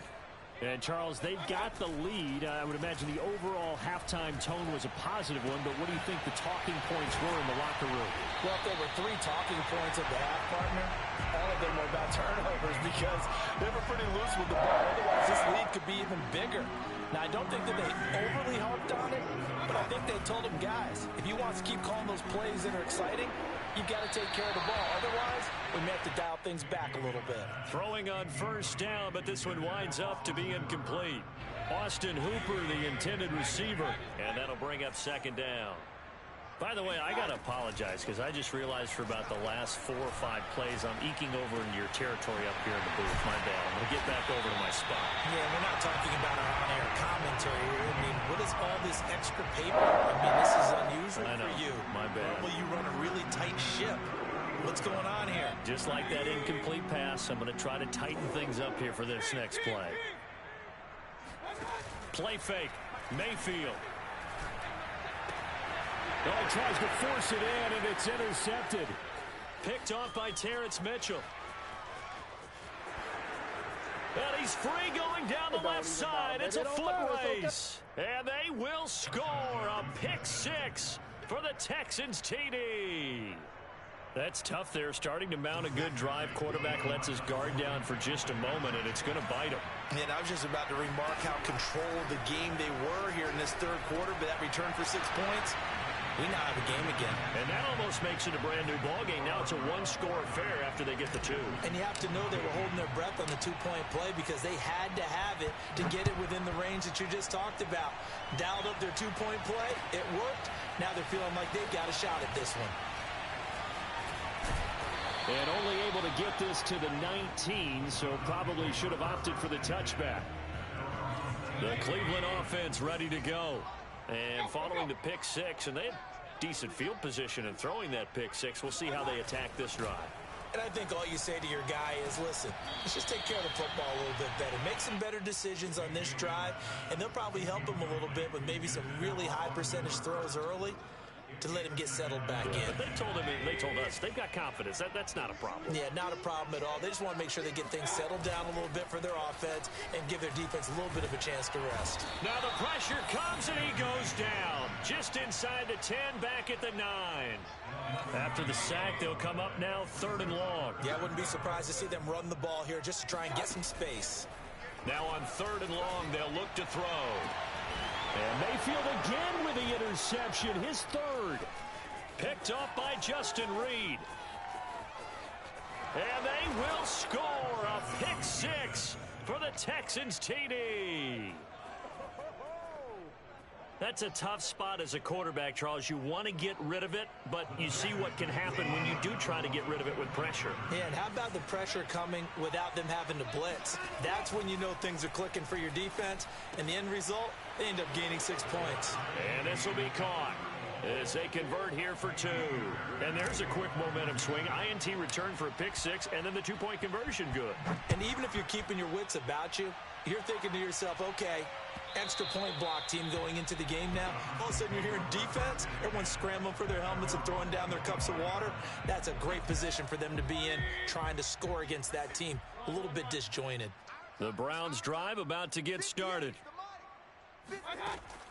And, Charles, they've got the lead. I would imagine the overall halftime tone was a positive one, but what do you think the talking points were in the locker room? Well, if there were 3 talking points at the half, partner, all of them were about turnovers because they were pretty loose with the ball. Otherwise, this lead could be even bigger. Now, I don't think that they overly harped on it, but I think they told them, guys, if you want to keep calling those plays that are exciting, you've got to take care of the ball. Otherwise, we may have to dial things back a little bit. Throwing on first down, but this one winds up to be incomplete. Austin Hooper, the intended receiver, and that'll bring up second down. By the way, I got to apologize because I just realized for about the last 4 or 5 plays I'm eking over into your territory up here in the booth. My bad. I'm going to get back over to my spot. Yeah, we're not talking about our on-air commentary here. I mean, what is all this extra paper? I mean, this is unusual I know. for you. My bad. Normally you run a really tight ship. What's going on here? Just like that incomplete pass, I'm going to try to tighten things up here for this next play. Play fake. Mayfield. Oh, he tries to force it in, and it's intercepted. Picked off by Terrence Mitchell. And he's free going down the left side. It's a foot race. And they will score a pick 6 for the Texans TD. That's tough there. Starting to mount a good drive. Quarterback lets his guard down for just a moment, and it's going to bite him. And I was just about to remark how controlled the game they were here in this third quarter, but that return for 6 points, we now have a game again. And that almost makes it a brand-new ball game. Now it's a one-score affair after they get the 2. And you have to know they were holding their breath on the 2-point play because they had to have it to get it within the range that you just talked about. Dialed up their 2-point play. It worked. Now they're feeling like they've got a shot at this one. And only able to get this to the 19, so probably should have opted for the touchback. The Cleveland offense ready to go. And following the pick 6, and they had decent field position in throwing that pick 6. We'll see how they attack this drive. And I think all you say to your guy is, listen, let's just take care of the football a little bit better. Make some better decisions on this drive, and they'll probably help him a little bit with maybe some really high percentage throws early to let him get settled back in. But they told us they've got confidence. That's not a problem. Yeah, not a problem at all. They just want to make sure they get things settled down a little bit for their offense and give their defense a little bit of a chance to rest. Now the pressure comes and he goes down. Just inside the 10, back at the 9. After the sack, they'll come up now 3rd and long. Yeah, I wouldn't be surprised to see them run the ball here just to try and get some space. Now on 3rd and long, they'll look to throw. And Mayfield again with the interception, his 3rd. Picked off by Justin Reed. And they will score a pick 6 for the Texans TD. That's a tough spot as a quarterback, Charles. You want to get rid of it, but you see what can happen when you do try to get rid of it with pressure. Yeah, and how about the pressure coming without them having to blitz? That's when you know things are clicking for your defense, and the end result, they end up gaining 6 points. And this will be caught as they convert here for 2. And there's a quick momentum swing. INT return for a pick 6, and then the 2-point conversion good. And even if you're keeping your wits about you, you're thinking to yourself, okay, extra point block team going into the game now. All of a sudden you're hearing defense. Everyone's scrambling for their helmets and throwing down their cups of water. That's a great position for them to be in, trying to score against that team. A little bit disjointed. The Browns drive about to get started.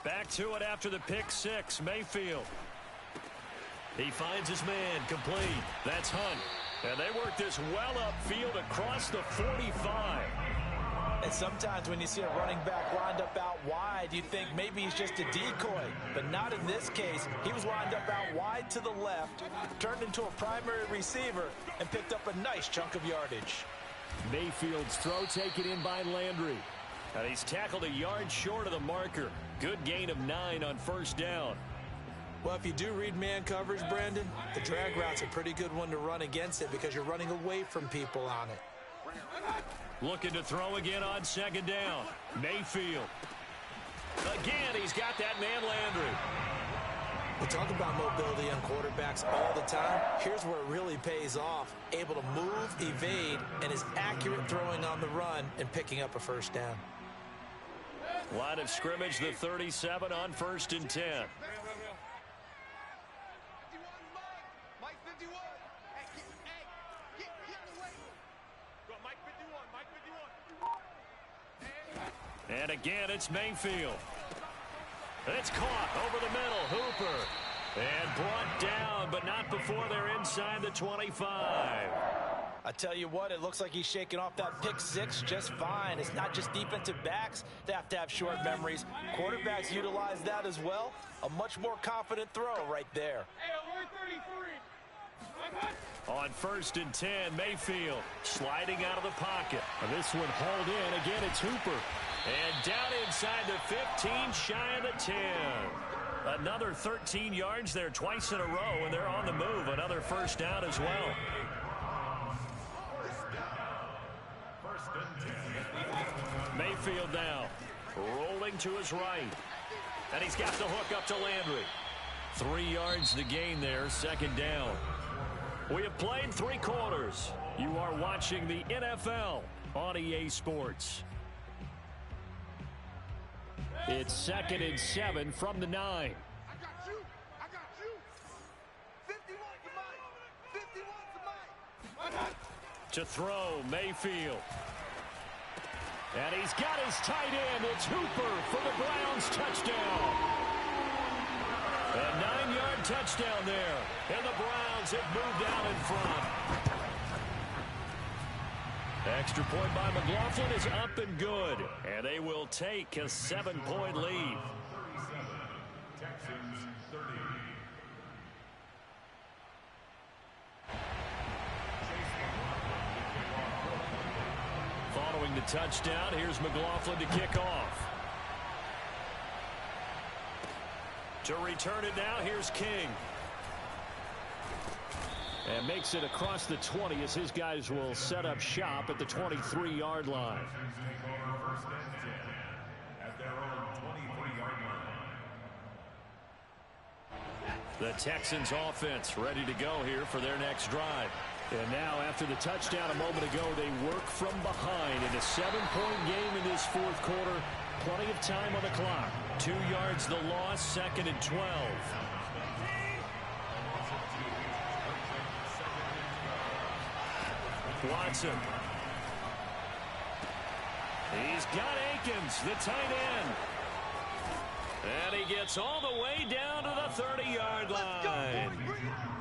Back to it after the pick 6. Mayfield. He finds his man complete. That's Hunt. And they work this well upfield across the 45. And sometimes when you see a running back lined up out wide, you think maybe he's just a decoy. But not in this case. He was lined up out wide to the left, turned into a primary receiver, and picked up a nice chunk of yardage. Mayfield's throw taken in by Landry. And he's tackled a yard short of the marker. Good gain of 9 on 1st down. Well, if you do read man coverage, Brandon, the drag route's a pretty good one to run against it because you're running away from people on it. Looking to throw again on 2nd down. Mayfield. Again, he's got that man Landry. We talk about mobility on quarterbacks all the time. Here's where it really pays off. Able to move, evade, and is accurate throwing on the run and picking up a 1st down. Line of scrimmage, the 37 on 1st and 10. And again, it's Mayfield. It's caught over the middle. Hooper. And brought down, but not before they're inside the 25. I tell you what, it looks like he's shaking off that pick six just fine. It's not just defensive backs that have to have short memories. Quarterbacks utilize that as well. A much more confident throw right there. On 1st and 10, Mayfield sliding out of the pocket. And this one hauled in. Again, it's Hooper. And down inside the 15, shy of the 10. Another 13 yards there twice in a row, and they're on the move. Another first down as well. Mayfield now rolling to his right. And he's got the hook up to Landry. 3 yards to gain there, 2nd down. We have played 3 quarters. You are watching the NFL on EA Sports. It's 2nd and 7 from the 9. I got you. 51 to Mike. To throw, Mayfield. And he's got his tight end. It's Hooper for the Browns touchdown. A 9-yard touchdown there. And the Browns have moved out in front. Extra point by McLaughlin is up and good. And they will take a 7-point lead. Following the touchdown, here's McLaughlin to kick off. To return it now, here's King. And makes it across the 20 as his guys will set up shop at the 23-yard line. The Texans offense ready to go here for their next drive. And now after the touchdown a moment ago, they work from behind in a 7-point game in this 4th quarter. Plenty of time on the clock. 2 yards the loss, 2nd and 12. Watson. He's got Akins, the tight end. And he gets all the way down to the 30-yard line.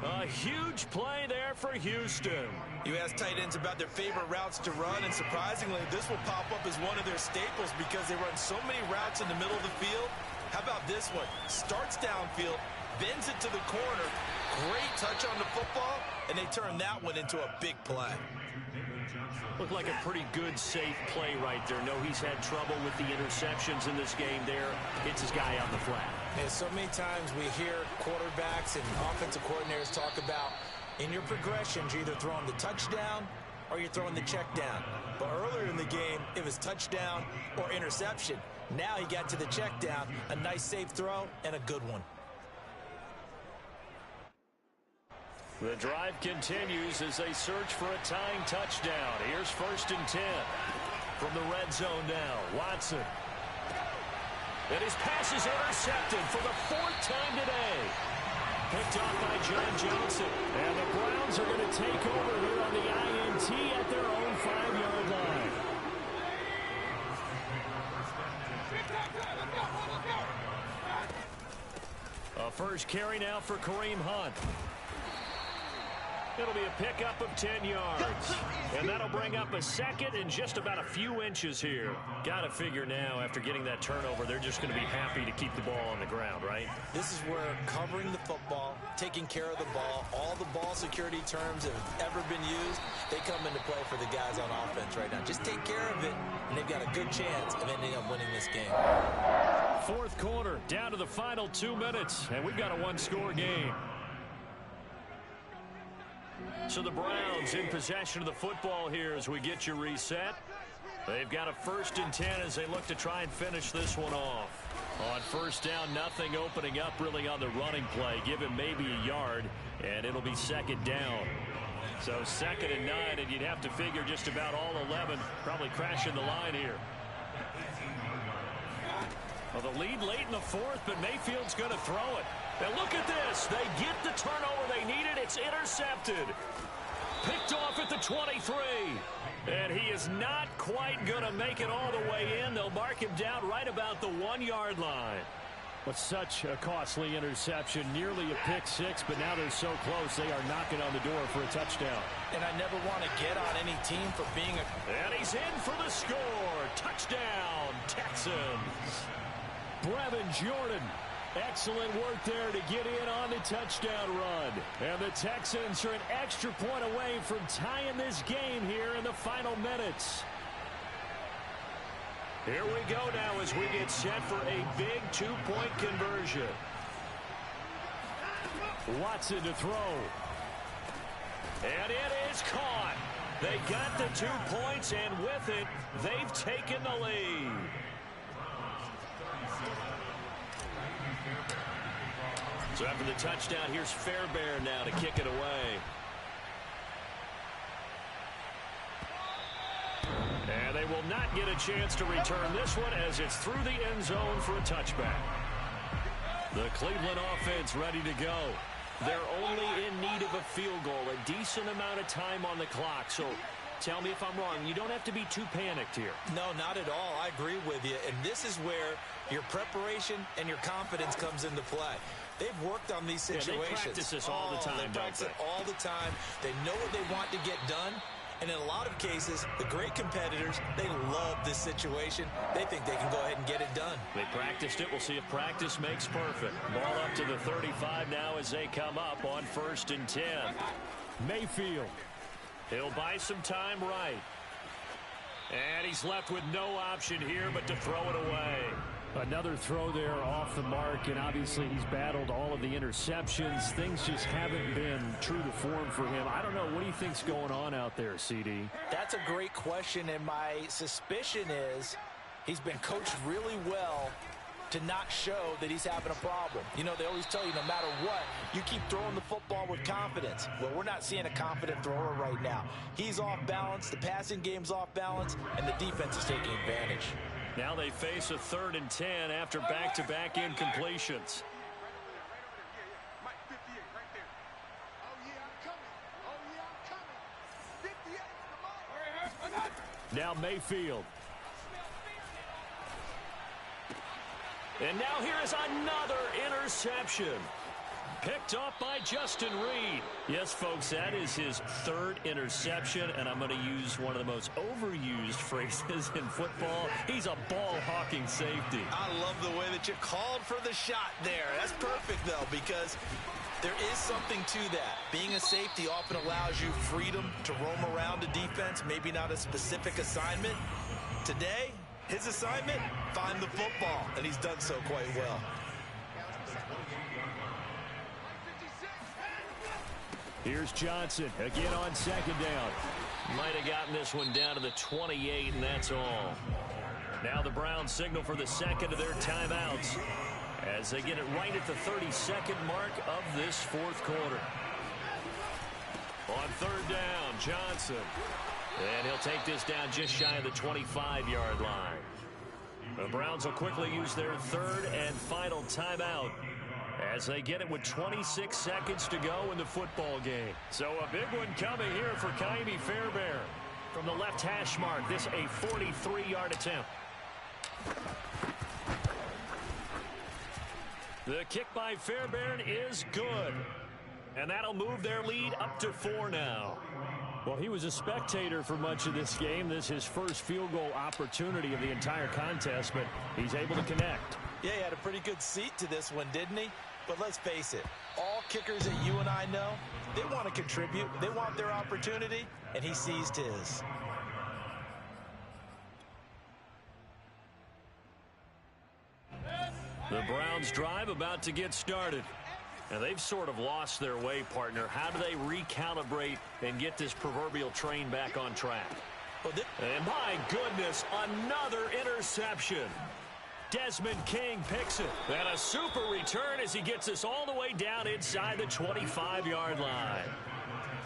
A huge play there for Houston. You ask tight ends about their favorite routes to run, and surprisingly, this will pop up as one of their staples because they run so many routes in the middle of the field. How about this one? Starts downfield, bends it to the corner, great touch on the football, and they turn that one into a big play. Looked like a pretty good, safe play right there. No, he's had trouble with the interceptions in this game there. Hits his guy on the flat. And so many times we hear quarterbacks and offensive coordinators talk about in your progressions, you're either throwing the touchdown or you're throwing the check down. But earlier in the game, it was touchdown or interception. Now he got to the check down, a nice safe throw, and a good one. The drive continues as they search for a tying touchdown. Here's 1st and 10 from the red zone now. Watson. And his pass is intercepted for the 4th time today. Picked off by John Johnson. And the Browns are going to take over here on the INT at their own 5-yard line. A first carry now for Kareem Hunt. It'll be a pickup of 10 yards. And that'll bring up a 2nd and just about a few inches here. Got to figure now, after getting that turnover, they're just going to be happy to keep the ball on the ground, right? This is where covering the football, taking care of the ball, all the ball security terms that have ever been used, they come into play for the guys on offense right now. Just take care of it, and they've got a good chance of ending up winning this game. 4th quarter, down to the final 2 minutes, and we've got a 1-score game. So the Browns in possession of the football here as we get you reset. They've got a 1st and 10 as they look to try and finish this one off. On 1st down, nothing opening up really on the running play. Give him maybe a yard, and it'll be 2nd down. So 2nd and 9, and you'd have to figure just about all 11 probably crashing the line here. Well, the lead late in the 4th, but Mayfield's going to throw it. And look at this. They get the turnover they needed. It's intercepted. Picked off at the 23. And he is not quite going to make it all the way in. They'll mark him down right about the 1-yard line. But such a costly interception, nearly a pick six, but now they're so close they are knocking on the door for a touchdown. And I never want to get on any team for being And he's in for the score. Touchdown, Texans. Brevin Jordan. Excellent work there to get in on the touchdown run. And the Texans are an extra point away from tying this game here in the final minutes. Here we go now as we get set for a big 2-point conversion. Watson to throw. And it is caught. They got the 2 points, and with it, they've taken the lead. So after the touchdown, here's Fairbairn now to kick it away. And they will not get a chance to return this one as it's through the end zone for a touchback. The Cleveland offense ready to go. They're only in need of a field goal, a decent amount of time on the clock. So tell me if I'm wrong. You don't have to be too panicked here. No, not at all. I agree with you. And this is where your preparation and your confidence comes into play. They've worked on these situations. Yeah, they practice this all the time, They practice it all the time. They know what they want to get done. And in a lot of cases, the great competitors, they love this situation. They think they can go ahead and get it done. They practiced it. We'll see if practice makes perfect. Ball up to the 35 now as they come up on 1st and 10. Mayfield. He'll buy some time right. And he's left with no option here but to throw it away. Another throw there off the mark, and obviously he's battled all of the interceptions. Things just haven't been true to form for him. I don't know. What do you think's going on out there, CD? That's a great question, and my suspicion is he's been coached really well to not show that he's having a problem. You know, they always tell you no matter what, you keep throwing the football with confidence. Well, we're not seeing a confident thrower right now. He's off balance, the passing game's off balance, and the defense is taking advantage. Now they face a 3rd and 10 after back-to-back incompletions. Mike 58 right there. Oh, yeah, I'm coming. Oh, yeah, I'm coming. 58, come on. Now Mayfield. And now here is another interception. Picked up by Justin Reed. Yes, folks, that is his 3rd interception, and I'm going to use one of the most overused phrases in football. He's a ball-hawking safety. I love the way that you called for the shot there. That's perfect, though, because there is something to that. Being a safety often allows you freedom to roam around a defense, maybe not a specific assignment. Today, his assignment, find the football, and he's done so quite well. Here's Johnson again on 2nd down. Might have gotten this one down to the 28, and that's all. Now the Browns signal for the 2nd of their timeouts as they get it right at the 32nd mark of this 4th quarter. On 3rd down, Johnson. And he'll take this down just shy of the 25-yard line. The Browns will quickly use their 3rd and final timeout as they get it with 26 seconds to go in the football game. So a big one coming here for Ka'imi Fairbairn. From the left hash mark, this a 43-yard attempt. The kick by Fairbairn is good. And that'll move their lead up to 4 now. Well, he was a spectator for much of this game. This is his first field goal opportunity of the entire contest, but he's able to connect. Yeah, he had a pretty good seat to this one, didn't he? But let's face it, all kickers that you and I know, they want to contribute. They want their opportunity, and he seized his. The Browns drive about to get started. And they've sort of lost their way, partner. How do they recalibrate and get this proverbial train back on track? And my goodness, another interception. Desmond King picks it. And a super return as he gets us all the way down inside the 25-yard line.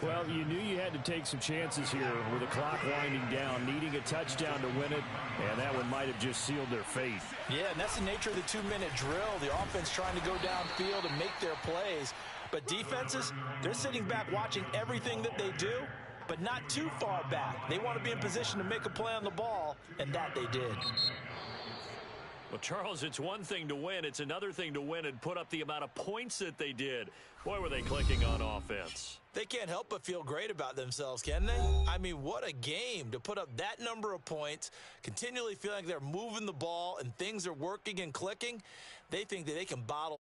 Well, you knew you had to take some chances here with the clock winding down, needing a touchdown to win it, and that one might have just sealed their fate. Yeah, and that's the nature of the 2-minute drill. The offense trying to go downfield and make their plays. But defenses, they're sitting back watching everything that they do, but not too far back. They want to be in position to make a play on the ball, and that they did. Well, Charles, it's one thing to win. It's another thing to win and put up the amount of points that they did. Boy, were they clicking on offense. They can't help but feel great about themselves, can they? I mean, what a game to put up that number of points, continually feeling like they're moving the ball and things are working and clicking. They think that they can bottle